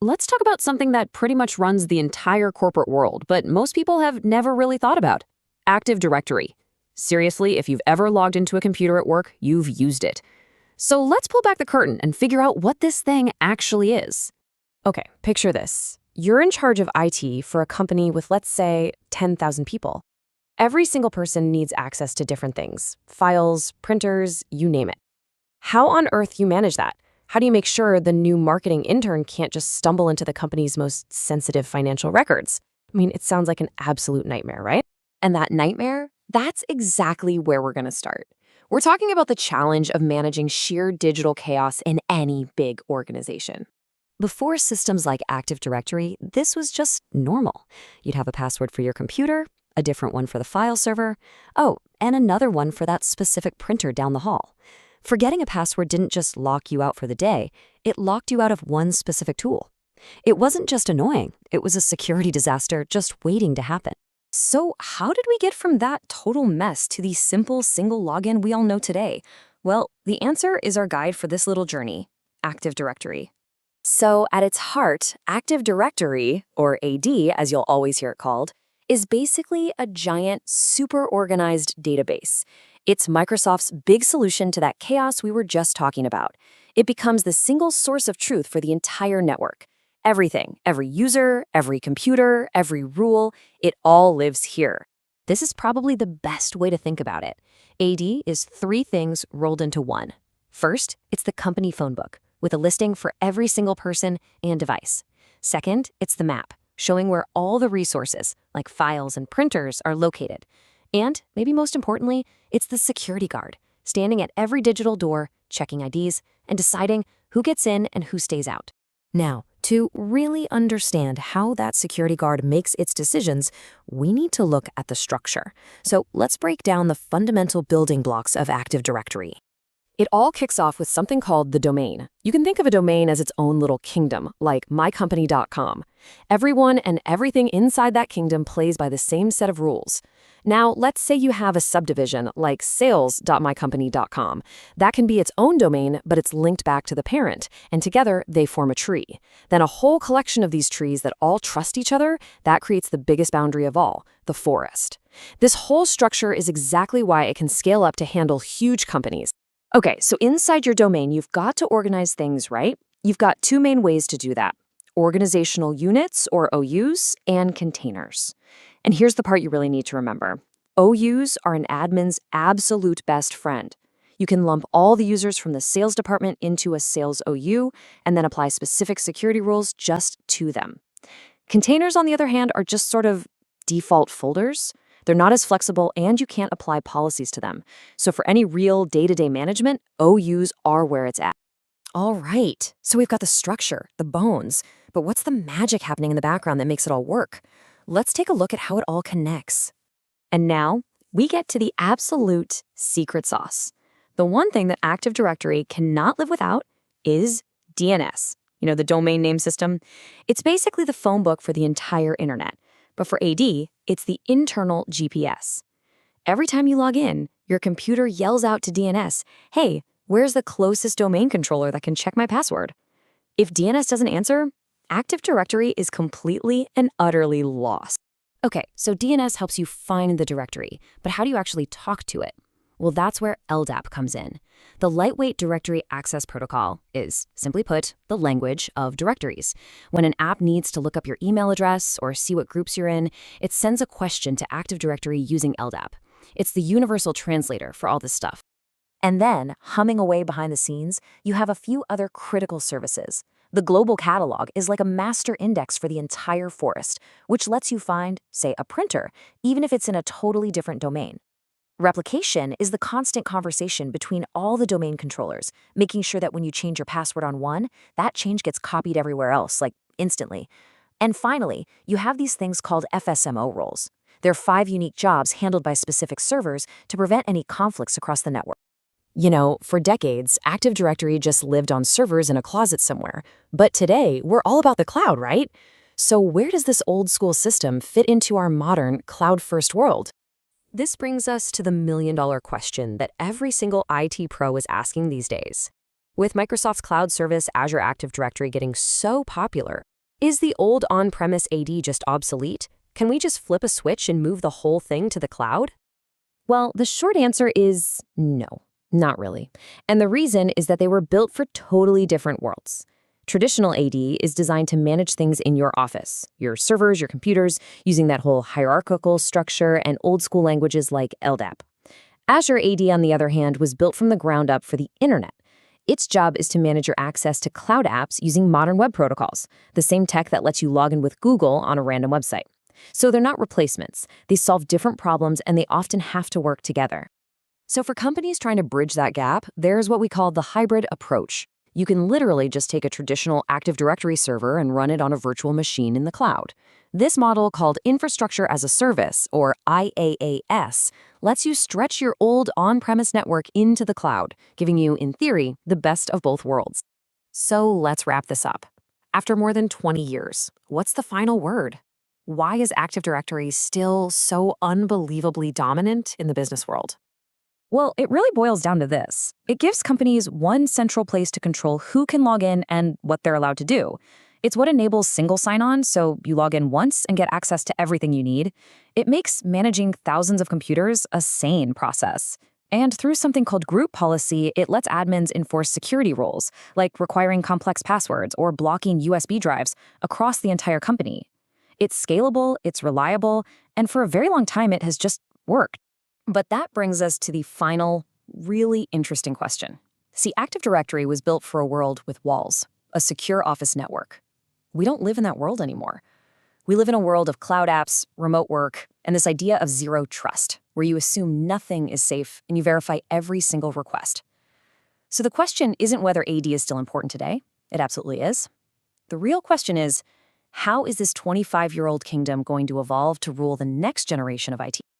Let's talk about something that pretty much runs the entire corporate world, but most people have never really thought about. Active Directory. Seriously, if you've ever logged into a computer at work, you've used it. So let's pull back the curtain and figure out what this thing actually is. Okay, picture this. You're in charge of IT for a company with, let's say, 10,000 people. Every single person needs access to different things, files, printers, you name it. How on earth do you manage that? How do you make sure the new marketing intern can't just stumble into the company's most sensitive financial records? I mean, it sounds like an absolute nightmare, right? And that nightmare, that's exactly where we're going to start. We're talking about the challenge of managing sheer digital chaos in any big organization. Before systems like Active Directory, this was just normal. You'd have a password for your computer, a different one for the file server, and another one for that specific printer down the hall. Forgetting a password didn't just lock you out for the day, it locked you out of one specific tool. It wasn't just annoying, it was a security disaster just waiting to happen. So how did we get from that total mess to the simple single login we all know today? Well, the answer is our guide for this little journey, Active Directory. So at its heart, Active Directory, or AD as you'll always hear it called, is basically a giant, super organized database. It's Microsoft's big solution to that chaos we were just talking about. It becomes the single source of truth for the entire network. Everything, every user, every computer, every rule, it all lives here. This is probably the best way to think about it. AD is three things rolled into one. First, it's the company phone book, with a listing for every single person and device. Second, it's the map, showing where all the resources, like files and printers, are located. And, maybe most importantly, it's the security guard, standing at every digital door, checking IDs, and deciding who gets in and who stays out. Now, to really understand how that security guard makes its decisions, we need to look at the structure. So let's break down the fundamental building blocks of Active Directory. It all kicks off with something called the domain. You can think of a domain as its own little kingdom, like mycompany.com. Everyone and everything inside that kingdom plays by the same set of rules. Now, let's say you have a subdivision like sales.mycompany.com. That can be its own domain, but it's linked back to the parent, and together they form a tree. Then a whole collection of these trees that all trust each other, that creates the biggest boundary of all, the forest. This whole structure is exactly why it can scale up to handle huge companies. Okay, so inside your domain, you've got to organize things, right? You've got two main ways to do that: organizational units, or OUs, and containers. And here's the part you really need to remember. OUs are an admin's absolute best friend. You can lump all the users from the sales department into a sales OU and then apply specific security rules just to them. Containers, on the other hand, are just sort of default folders. They're not as flexible, and you can't apply policies to them. So for any real day-to-day management, OUs are where it's at. All right, so we've got the structure, the bones, but what's the magic happening in the background that makes it all work? Let's take a look at how it all connects. And now, we get to the absolute secret sauce. The one thing that Active Directory cannot live without is DNS. You know, the domain name system? It's basically the phone book for the entire internet. But for AD, it's the internal GPS. Every time you log in, your computer yells out to DNS, "Hey, where's the closest domain controller that can check my password?" If DNS doesn't answer, Active Directory is completely and utterly lost. Okay, so DNS helps you find the directory, but how do you actually talk to it? Well, that's where LDAP comes in. The Lightweight Directory Access Protocol is, simply put, the language of directories. When an app needs to look up your email address or see what groups you're in, it sends a question to Active Directory using LDAP. It's the universal translator for all this stuff. And then, humming away behind the scenes, you have a few other critical services. The global catalog is like a master index for the entire forest, which lets you find, say, a printer, even if it's in a totally different domain. Replication is the constant conversation between all the domain controllers, making sure that when you change your password on one, that change gets copied everywhere else, like instantly. And finally, you have these things called FSMO roles. They're 5 unique jobs handled by specific servers to prevent any conflicts across the network. You know, for decades, Active Directory just lived on servers in a closet somewhere. But today, we're all about the cloud, right? So where does this old school system fit into our modern, cloud-first world? This brings us to the million-dollar question that every single IT pro is asking these days. With Microsoft's cloud service Azure Active Directory getting so popular, is the old on-premise AD just obsolete? Can we just flip a switch and move the whole thing to the cloud? Well, the short answer is no, not really. And the reason is that they were built for totally different worlds. Traditional AD is designed to manage things in your office, your servers, your computers, using that whole hierarchical structure and old-school languages like LDAP. Azure AD, on the other hand, was built from the ground up for the internet. Its job is to manage your access to cloud apps using modern web protocols, the same tech that lets you log in with Google on a random website. So they're not replacements. They solve different problems, and they often have to work together. So for companies trying to bridge that gap, there's what we call the hybrid approach. You can literally just take a traditional Active Directory server and run it on a virtual machine in the cloud. This model, called Infrastructure as a Service, or IaaS, lets you stretch your old on-premise network into the cloud, giving you, in theory, the best of both worlds. So let's wrap this up. After more than 20 years, what's the final word? Why is Active Directory still so unbelievably dominant in the business world? Well, it really boils down to this. It gives companies one central place to control who can log in and what they're allowed to do. It's what enables single sign-on, so you log in once and get access to everything you need. It makes managing thousands of computers a sane process. And through something called group policy, it lets admins enforce security rules, like requiring complex passwords or blocking USB drives across the entire company. It's scalable, it's reliable, and for a very long time it has just worked. But that brings us to the final, really interesting question. See, Active Directory was built for a world with walls, a secure office network. We don't live in that world anymore. We live in a world of cloud apps, remote work, and this idea of zero trust, where you assume nothing is safe and you verify every single request. So the question isn't whether AD is still important today. It absolutely is. The real question is, how is this 25-year-old kingdom going to evolve to rule the next generation of IT?